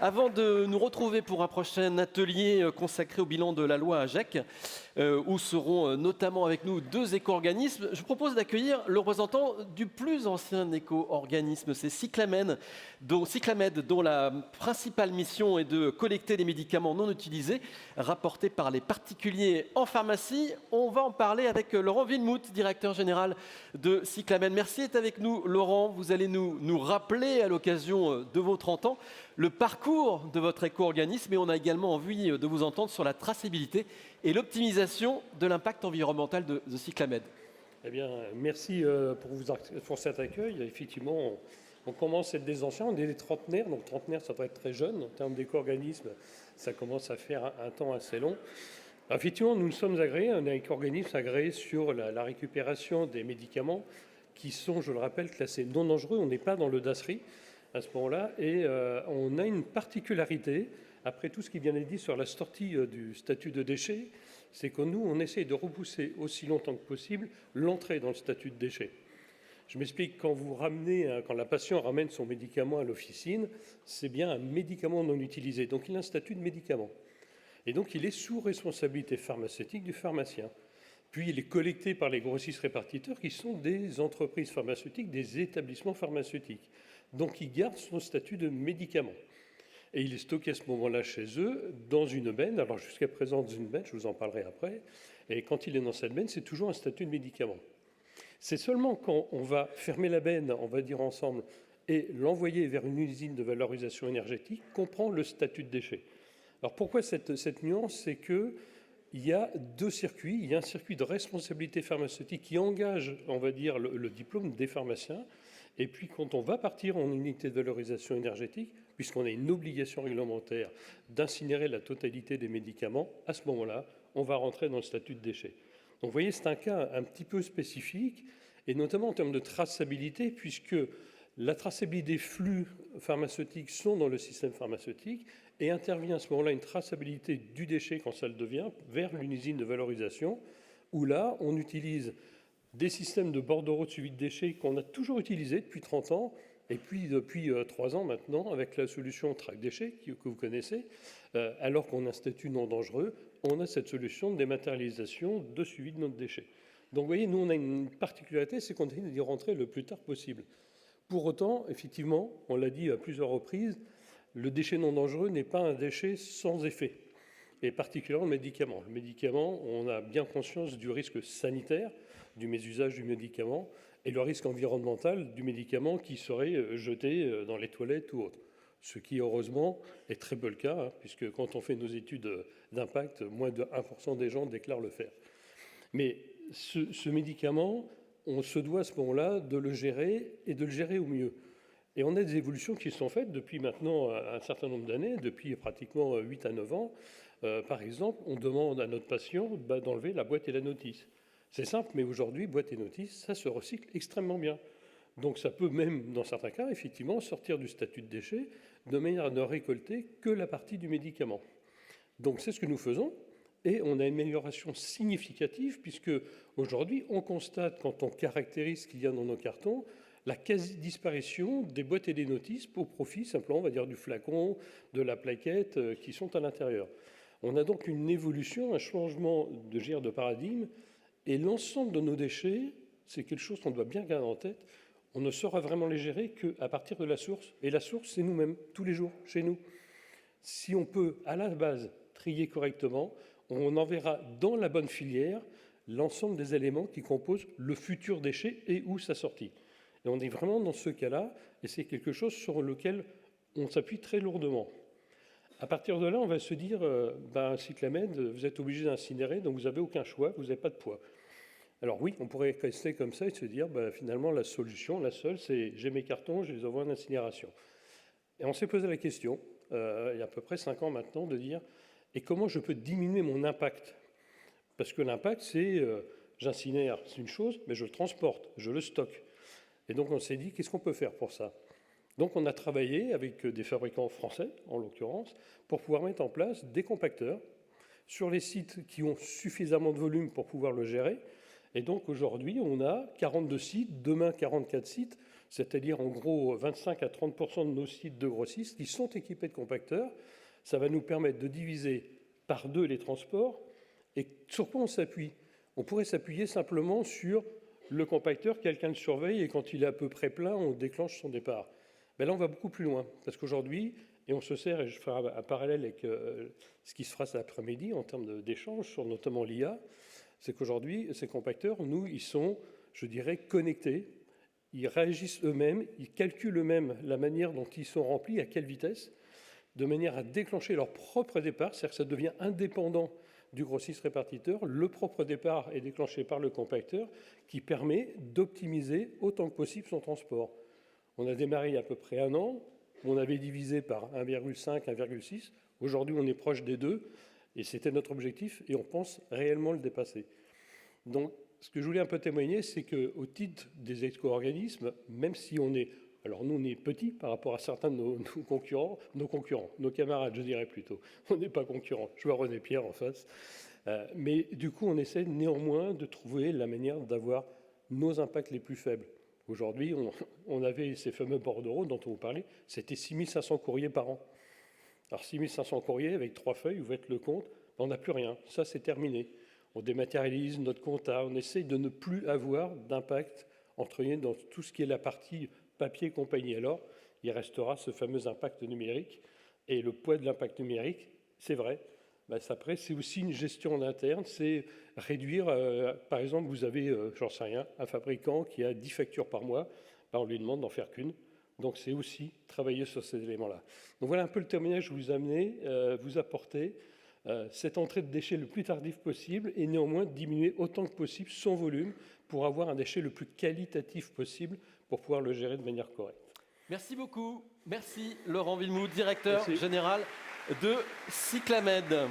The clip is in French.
Avant de nous retrouver pour un prochain atelier consacré au bilan de la loi AGEC, où seront notamment avec nous deux éco-organismes, je propose d'accueillir le représentant du plus ancien éco-organisme, c'est Cyclamed, dont la principale mission est de collecter les médicaments non utilisés rapportés par les particuliers en pharmacie. On va en parler avec Laurent Wilmout, directeur général de Cyclamed. Merci d'être avec nous, Laurent. Vous allez nous rappeler à l'occasion de vos 30 ans le parcours de votre éco-organisme, et on a également envie de vous entendre sur la traçabilité et l'optimisation de l'impact environnemental de Cyclamed. Eh bien, merci pour cet accueil. Effectivement, on commence à être des anciens, on est des trentenaires, donc trentenaire, ça doit être très jeune. En termes d'éco-organisme, ça commence à faire un temps assez long. Effectivement, nous sommes agréés, un éco-organisme agréé sur la récupération des médicaments qui sont, je le rappelle, classés non dangereux. On n'est pas dans le DASRI à ce moment-là, et on a une particularité, après tout ce qui vient d'être dit sur la sortie du statut de déchet, c'est que nous, on essaie de repousser aussi longtemps que possible l'entrée dans le statut de déchet. Je m'explique, quand la patiente ramène son médicament à l'officine, c'est bien un médicament non utilisé, donc il a un statut de médicament. Et donc il est sous responsabilité pharmaceutique du pharmacien. Puis il est collecté par les grossistes répartiteurs qui sont des entreprises pharmaceutiques, des établissements pharmaceutiques. Donc il garde son statut de médicament. Et il est stocké à ce moment-là chez eux dans une benne. Alors jusqu'à présent dans une benne, je vous en parlerai après. Et quand il est dans cette benne, c'est toujours un statut de médicament. C'est seulement quand on va fermer la benne, on va dire ensemble, et l'envoyer vers une usine de valorisation énergétique qu'on prend le statut de déchet. Alors pourquoi cette nuance? C'est que il y a deux circuits. Il y a un circuit de responsabilité pharmaceutique qui engage, on va dire, le diplôme des pharmaciens. Et puis, quand on va partir en unité de valorisation énergétique, puisqu'on a une obligation réglementaire d'incinérer la totalité des médicaments, à ce moment-là, on va rentrer dans le statut de déchet. Donc, vous voyez, c'est un cas un petit peu spécifique, et notamment en termes de traçabilité, puisque la traçabilité des flux pharmaceutiques sont dans le système pharmaceutique et intervient à ce moment-là une traçabilité du déchet quand ça le devient vers une usine de valorisation où là, on utilise des systèmes de bordereau de suivi de déchets qu'on a toujours utilisés depuis 30 ans et puis depuis 3 ans maintenant avec la solution Track Déchets que vous connaissez, alors qu'on a un statut non dangereux, on a cette solution de dématérialisation de suivi de notre déchet. Donc vous voyez, nous on a une particularité, c'est qu'on essaie d'y rentrer le plus tard possible. Pour autant, effectivement, on l'a dit à plusieurs reprises, le déchet non dangereux n'est pas un déchet sans effet, et particulièrement le médicament. Le médicament, on a bien conscience du risque sanitaire du mésusage du médicament et le risque environnemental du médicament qui serait jeté dans les toilettes ou autre. Ce qui, heureusement, est très peu le cas, hein, puisque quand on fait nos études d'impact, moins de 1% des gens déclarent le faire. Mais ce médicament, on se doit à ce moment-là de le gérer et de le gérer au mieux. Et on a des évolutions qui sont faites depuis maintenant un certain nombre d'années, depuis pratiquement 8 à 9 ans. Par exemple, on demande à notre patient d'enlever la boîte et la notice. C'est simple, mais aujourd'hui, boîte et notice, ça se recycle extrêmement bien. Donc ça peut même, dans certains cas, effectivement, sortir du statut de déchet de manière à ne récolter que la partie du médicament. Donc c'est ce que nous faisons. Et on a une amélioration significative puisque aujourd'hui, on constate, quand on caractérise ce qu'il y a dans nos cartons, la quasi-disparition des boîtes et des notices au profit, simplement, on va dire, du flacon, de la plaquette qui sont à l'intérieur. On a donc une évolution, un changement de paradigme, et l'ensemble de nos déchets, c'est quelque chose qu'on doit bien garder en tête, on ne saura vraiment les gérer qu'à partir de la source. Et la source, c'est nous-mêmes, tous les jours, chez nous. Si on peut, à la base, trier correctement, on enverra dans la bonne filière l'ensemble des éléments qui composent le futur déchet et ou sa sortie. Et on est vraiment dans ce cas-là, et c'est quelque chose sur lequel on s'appuie très lourdement. À partir de là, on va se dire, Cyclamed, vous êtes obligé d'incinérer, donc vous n'avez aucun choix, vous n'avez pas de poids. Alors oui, on pourrait rester comme ça et se dire, finalement, la solution, la seule, c'est j'ai mes cartons, je les envoie en incinération. Et on s'est posé la question, il y a à peu près 5 ans maintenant, de dire, et comment je peux diminuer mon impact? Parce que l'impact, c'est j'incinère, c'est une chose, mais je le transporte, je le stocke. Et donc on s'est dit, qu'est-ce qu'on peut faire pour ça? Donc on a travaillé avec des fabricants français, en l'occurrence, pour pouvoir mettre en place des compacteurs sur les sites qui ont suffisamment de volume pour pouvoir le gérer. Et donc aujourd'hui, on a 42 sites, demain 44 sites, c'est-à-dire en gros 25 à 30% de nos sites de grossistes qui sont équipés de compacteurs. Ça va nous permettre de diviser par 2 les transports. Et sur quoi on s'appuie? On pourrait s'appuyer simplement sur le compacteur, quelqu'un le surveille, et quand il est à peu près plein, on déclenche son départ. Mais là, on va beaucoup plus loin, parce qu'aujourd'hui, et on se sert, et je ferai un parallèle avec ce qui se fera cet après-midi en termes d'échange sur notamment l'IA, c'est qu'aujourd'hui, ces compacteurs, nous, ils sont, je dirais, connectés. Ils réagissent eux-mêmes, ils calculent eux-mêmes la manière dont ils sont remplis, à quelle vitesse, de manière à déclencher leur propre départ, c'est-à-dire que ça devient indépendant du grossiste répartiteur. Le propre départ est déclenché par le compacteur qui permet d'optimiser autant que possible son transport. On a démarré il y a à peu près 1 an, on avait divisé par 1,5, 1,6. Aujourd'hui, on est proche des 2, et c'était notre objectif, et on pense réellement le dépasser. Donc, ce que je voulais un peu témoigner, c'est qu'au titre des éco-organismes, même si on est... Alors nous, on est petits par rapport à certains de nos concurrents, nos camarades, je dirais plutôt. On n'est pas concurrents. Je vois René Pierre en face. Mais du coup, on essaie néanmoins de trouver la manière d'avoir nos impacts les plus faibles. Aujourd'hui, on avait ces fameux bordereaux dont on vous parlait, c'était 6500 courriers par an. Alors 6500 courriers avec 3 feuilles, vous faites le compte, on n'a plus rien. Ça, c'est terminé. On dématérialise notre compta, on essaye de ne plus avoir d'impact entre guillemets dans tout ce qui est la partie papier et compagnie. Alors, il restera ce fameux impact numérique. Et le poids de l'impact numérique, c'est vrai. Après, c'est aussi une gestion en interne. C'est réduire, par exemple, vous avez, j'en sais rien, un fabricant qui a 10 factures par mois, on lui demande d'en faire qu'une. Donc, c'est aussi travailler sur ces éléments-là. Donc, voilà un peu le témoignage que je vous amenez, vous apporter cette entrée de déchets le plus tardif possible et néanmoins diminuer autant que possible son volume pour avoir un déchet le plus qualitatif possible pour pouvoir le gérer de manière correcte. Merci beaucoup. Merci Laurent Villemoud, directeur général de Cyclamed.